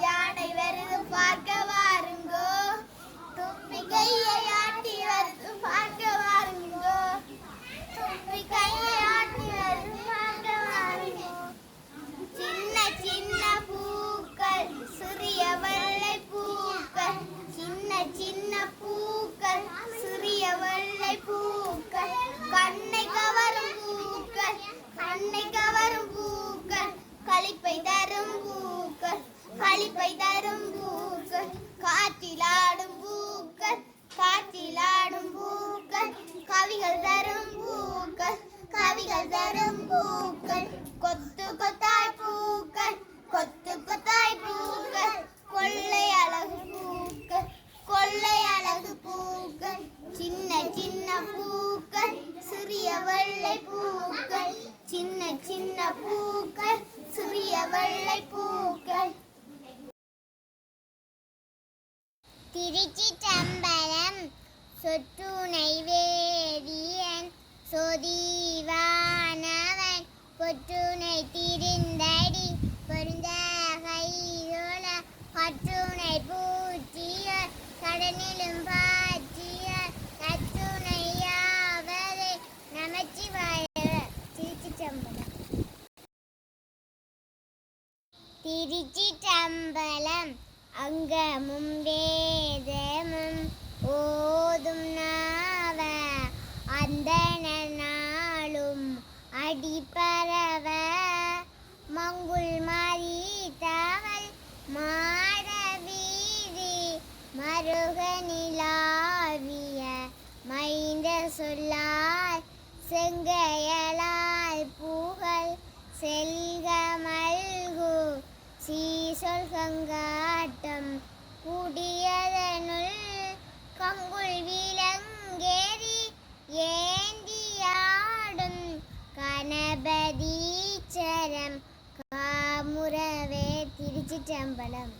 யானை வருது பார்க்க வாருங்கோ, தும்பி கையை ஆட்டி வருது பார்க்க வாருங்கோ, தும்பி கையை ஆட்டி வருது பார்க்க வாருங்கோ. சின்ன சின்ன பூக்கள் சிறிய வெள்ளை பூக்கள், சின்ன சின்ன பூக்கள் சிறிய வெள்ளை பூக்கள், கண்ணை கவரும் பூக்கள், கண்ணை கவரும் பூக்கள், களிப்பை தரும் பூக்கள், களிப்பை தரும் பூக்கள், காற்றிலாடும் பூக்கள், காற்றிலாடும் பூக்கள், கவிகள் தரும் பூக்கள், கவிகள் தரும் பூக்கள், கொத்து கொத்தாய் பூக்கள், கொத்து கொத்தாய் பூக்கள், கொள்ளை அழகு பூக்கள், கொள்ளை அழகு பூக்கள், சின்ன சின்ன பூக்கள் சிறிய வெள்ளை பூக்கள், சின்ன சின்ன பூக்கள் சிறிய வெள்ளை பூக்கள். திருச்சிற்றம்பலம். சொற்றுணை வேதியன் சொதிவானவன் பொற்றுணை திருந்தடி பொருந்தகைதொழ கற்றுணை பூச்சியர் கடனிலும் பாச்சியர் கற்றுணையாவது நமச்சிவாய. திருச்சிற்றம்பலம். திருச்சிற்றம்பலம். அங்கமும் வேதமும் ஓதும் நாவ அந்தணர் நாளும் அடிப்பரவ மங்குள் மாறி தவள் மாட வீதி மருகனிலாவிய மைந்த சொல்லால் செங்கையலால் புகழ் செல்க மல்கு சீசொல் கங்காட்டம் குடியதனுள் கங்குள் விலங்கேறி ஏந்தியாடும் கணபதீச்சரம் காமுறவே. திருச்சிற்றம்பலம்.